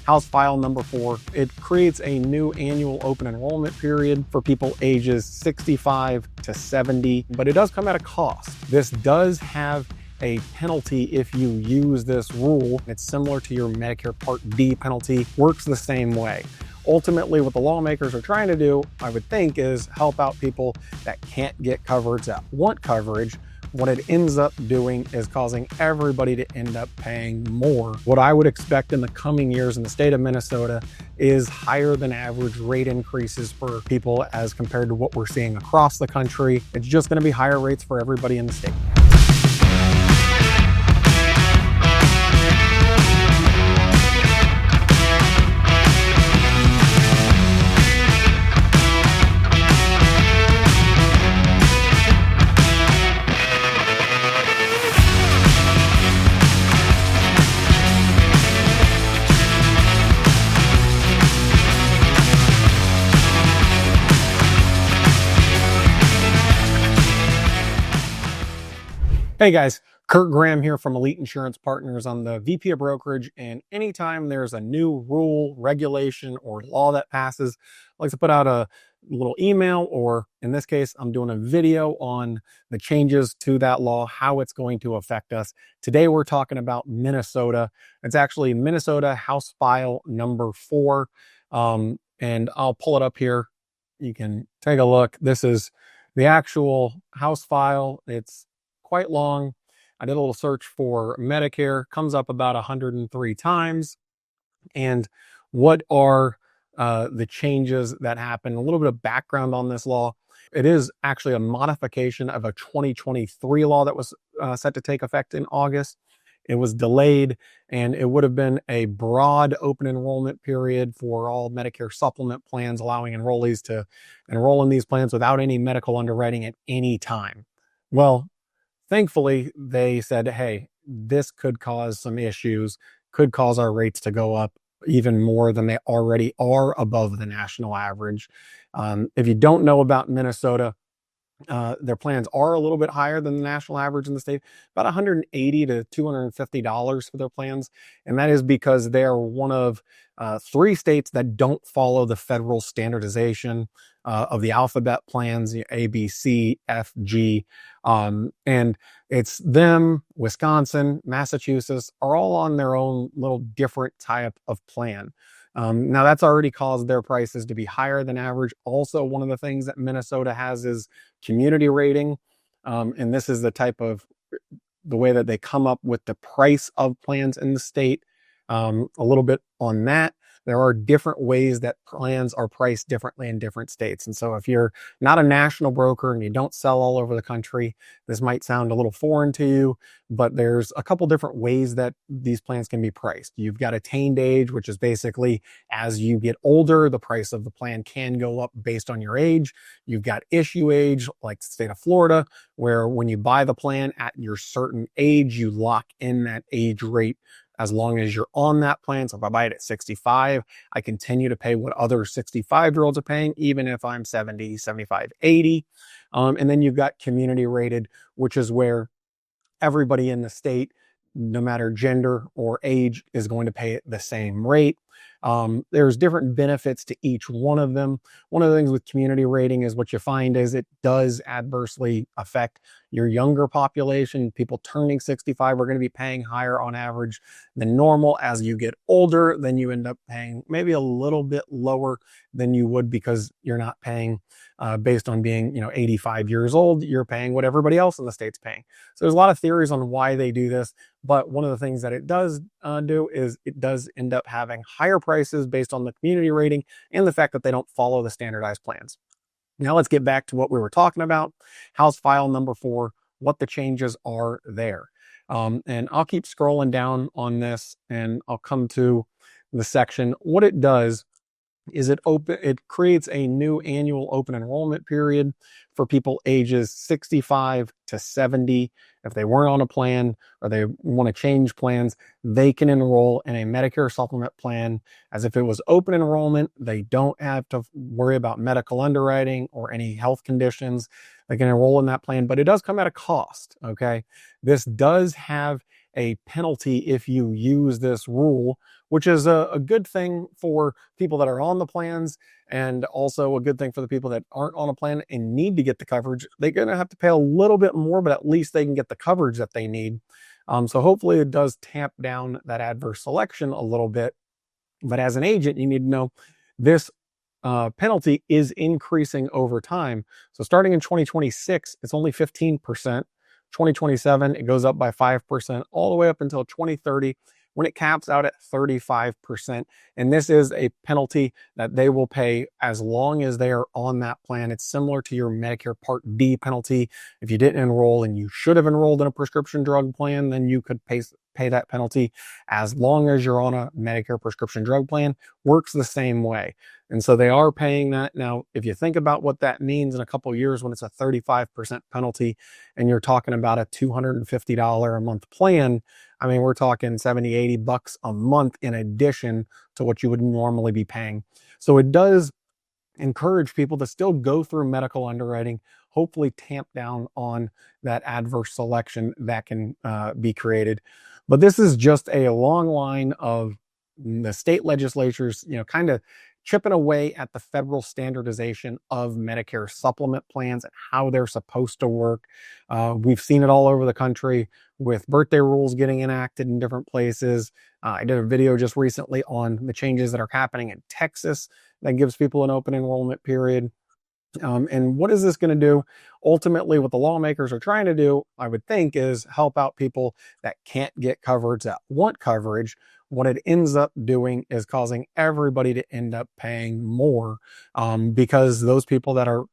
House File number 4, it creates a new annual open enrollment period for people ages 65 to 70, but it does come at a cost. This does have a penalty if you use this rule. It's similar to your Medicare Part D penalty, works the same way. Ultimately, what the lawmakers are trying to do, I would think, is help out people that can't get coverage, that want coverage. What it ends up doing is causing everybody to end up paying more. What I would expect in the coming years in the state of Minnesota is higher than average rate increases for people as compared to what we're seeing across the country. It's just going to be higher rates for everybody in the state. Hey guys, Curt Graham here from Elite Insurance Partners. I'm the VP of Brokerage, and anytime there's a new rule, regulation, or law that passes, I like to put out a little email, or in this case, I'm doing a video on the changes to that law, how it's going to affect us. Today, we're talking about Minnesota. It's actually Minnesota House File number 4, and I'll pull it up here. You can take a look. This is the actual House File. It's quite long. I did a little search for Medicare, comes up about 103 times. And what are the changes that happen? A little bit of background on this law. It is actually a modification of a 2023 law that was set to take effect in August. It was delayed, and it would have been a broad open enrollment period for all Medicare Supplement plans, allowing enrollees to enroll in these plans without any medical underwriting at any time. Well, thankfully, they said, hey, this could cause some issues, could cause our rates to go up even more than they already are above the national average. If you don't know about Minnesota, their plans are a little bit higher than the national average in the state, about $180 to $250 for their plans. And that is because they are one of 3 states that don't follow the federal standardization of the alphabet plans, A, B, C, F, G. And it's them, Wisconsin, Massachusetts are all on their own little different type of plan. Now that's already caused their prices to be higher than average. Also, one of the things that Minnesota has is community rating. And this is the way that they come up with the price of plans in the state. A little bit on that. There are different ways that plans are priced differently in different states. And so if you're not a national broker and you don't sell all over the country, this might sound a little foreign to you, but there's a couple different ways that these plans can be priced. You've got attained age, which is basically as you get older, the price of the plan can go up based on your age. You've got issue age, like the state of Florida, where when you buy the plan at your certain age, you lock in that age rate as long as you're on that plan. So if I buy it at 65, I continue to pay what other 65-year-olds are paying, even if I'm 70, 75, 80. And then you've got community rated, which is where everybody in the state, no matter gender or age, is going to pay the same rate. There's different benefits to each one of them. One of the things with community rating is what you find is it does adversely affect your younger population. People turning 65 are going to be paying higher on average than normal. As you get older, then you end up paying maybe a little bit lower than you would because you're not paying based on being 85 years old. You're paying what everybody else in the state's paying. So there's a lot of theories on why they do this, but one of the things that it does do is it does end up having higher prices based on the community rating and the fact that they don't follow the standardized plans. Now let's get back to what we were talking about. House File number 4, what the changes are there. And I'll keep scrolling down on this and I'll come to the section. What it does is it creates a new annual open enrollment period for people ages 65 to 70. If they weren't on a plan or they want to change plans, they can enroll in a Medicare Supplement plan as if it was open enrollment. They don't have to worry about medical underwriting or any health conditions. They can enroll in that plan, but it does come at a cost, okay? This does have a penalty if you use this rule, which is a good thing for people that are on the plans, and also a good thing for the people that aren't on a plan and need to get the coverage. They're going to have to pay a little bit more, but at least they can get the coverage that they need. So hopefully it does tamp down that adverse selection a little bit. But as an agent, you need to know this penalty is increasing over time. So starting in 2026, it's only 15%. 2027, it goes up by 5%, all the way up until 2030, when it caps out at 35%. And this is a penalty that they will pay as long as they are on that plan. It's similar to your Medicare Part D penalty. If you didn't enroll and you should have enrolled in a prescription drug plan, then you could pay that penalty as long as you're on a Medicare prescription drug plan. Works the same way. And so they are paying that. Now, if you think about what that means in a couple of years when it's a 35% penalty and you're talking about a $250 a month plan, I mean, we're talking 70, 80 bucks a month in addition to what you would normally be paying. So it does encourage people to still go through medical underwriting, hopefully tamp down on that adverse selection that can be created. But this is just a long line of the state legislatures, kind of chipping away at the federal standardization of Medicare supplement plans and how they're supposed to work. We've seen it all over the country with birthday rules getting enacted in different places. I did a video just recently on the changes that are happening in Texas that gives people an open enrollment period. And what is this going to do? Ultimately, what the lawmakers are trying to do, I would think, is help out people that can't get coverage, that want coverage. What it ends up doing is causing everybody to end up paying more, because those people that are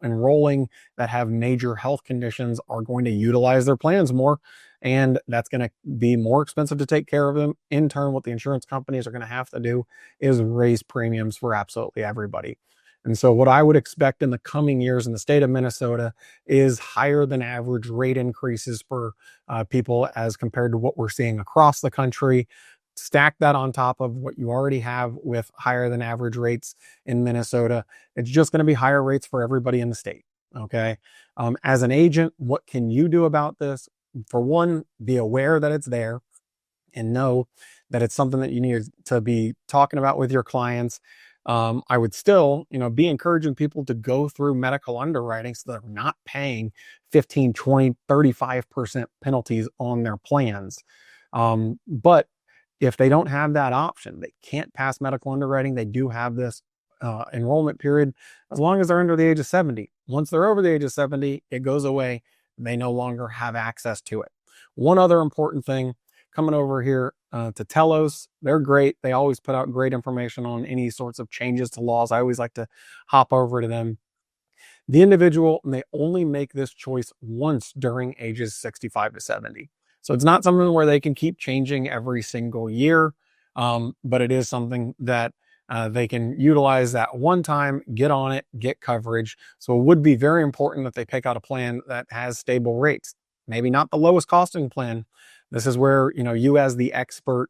enrolling that have major health conditions are going to utilize their plans more, and that's going to be more expensive to take care of them. In turn, what the insurance companies are going to have to do is raise premiums for absolutely everybody. And so what I would expect in the coming years in the state of Minnesota is higher than average rate increases for people as compared to what we're seeing across the country. Stack that on top of what you already have with higher than average rates in Minnesota. It's just going to be higher rates for everybody in the state. Okay. As an agent, what can you do about this? For one, be aware that it's there and know that it's something that you need to be talking about with your clients. I would still, be encouraging people to go through medical underwriting so they're not paying 15, 20, 35% penalties on their plans. But if they don't have that option, they can't pass medical underwriting, they do have this enrollment period as long as they're under the age of 70. Once they're over the age of 70, it goes away. They no longer have access to it. One other important thing, coming over here to Telos, they're great. They always put out great information on any sorts of changes to laws. I always like to hop over to them. The individual may only make this choice once during ages 65 to 70. So it's not something where they can keep changing every single year, but it is something that they can utilize that one time, get on it, get coverage. So it would be very important that they pick out a plan that has stable rates. Maybe not the lowest costing plan. This is where, you as the expert,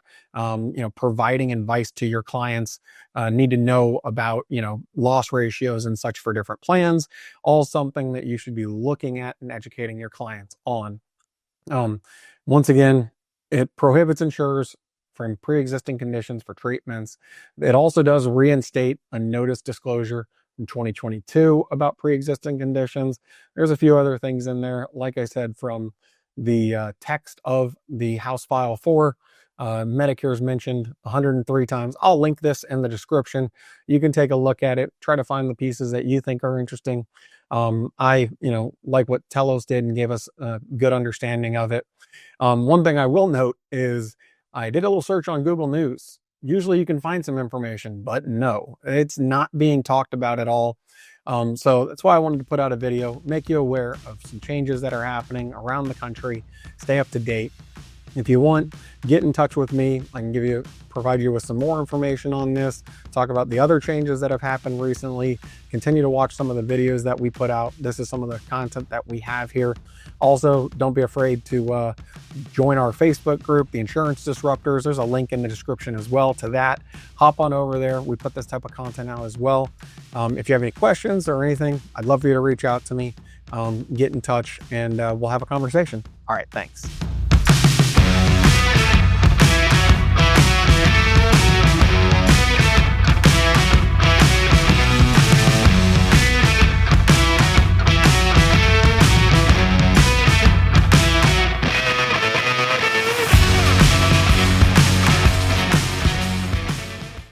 providing advice to your clients, need to know about, loss ratios and such for different plans. All something that you should be looking at and educating your clients on. Once again, it prohibits insurers from pre-existing conditions for treatments. It also does reinstate a notice disclosure from 2022 about pre-existing conditions. There's a few other things in there, like I said, from the text of the House File 4. Medicare's mentioned 103 times. I'll link this in the description. You can take a look at it, try to find the pieces that you think are interesting. I like what Telos did and gave us a good understanding of it. One thing I will note is I did a little search on Google News. Usually you can find some information, but no, it's not being talked about at all. So that's why I wanted to put out a video, make you aware of some changes that are happening around the country, stay up to date. If you want, get in touch with me. I can provide you with some more information on this, talk about the other changes that have happened recently, continue to watch some of the videos that we put out. This is some of the content that we have here. Also, don't be afraid to join our Facebook group, the Insurance Disruptors. There's a link in the description as well to that. Hop on over there. We put this type of content out as well. If you have any questions or anything, I'd love for you to reach out to me, get in touch, and we'll have a conversation. All right, thanks.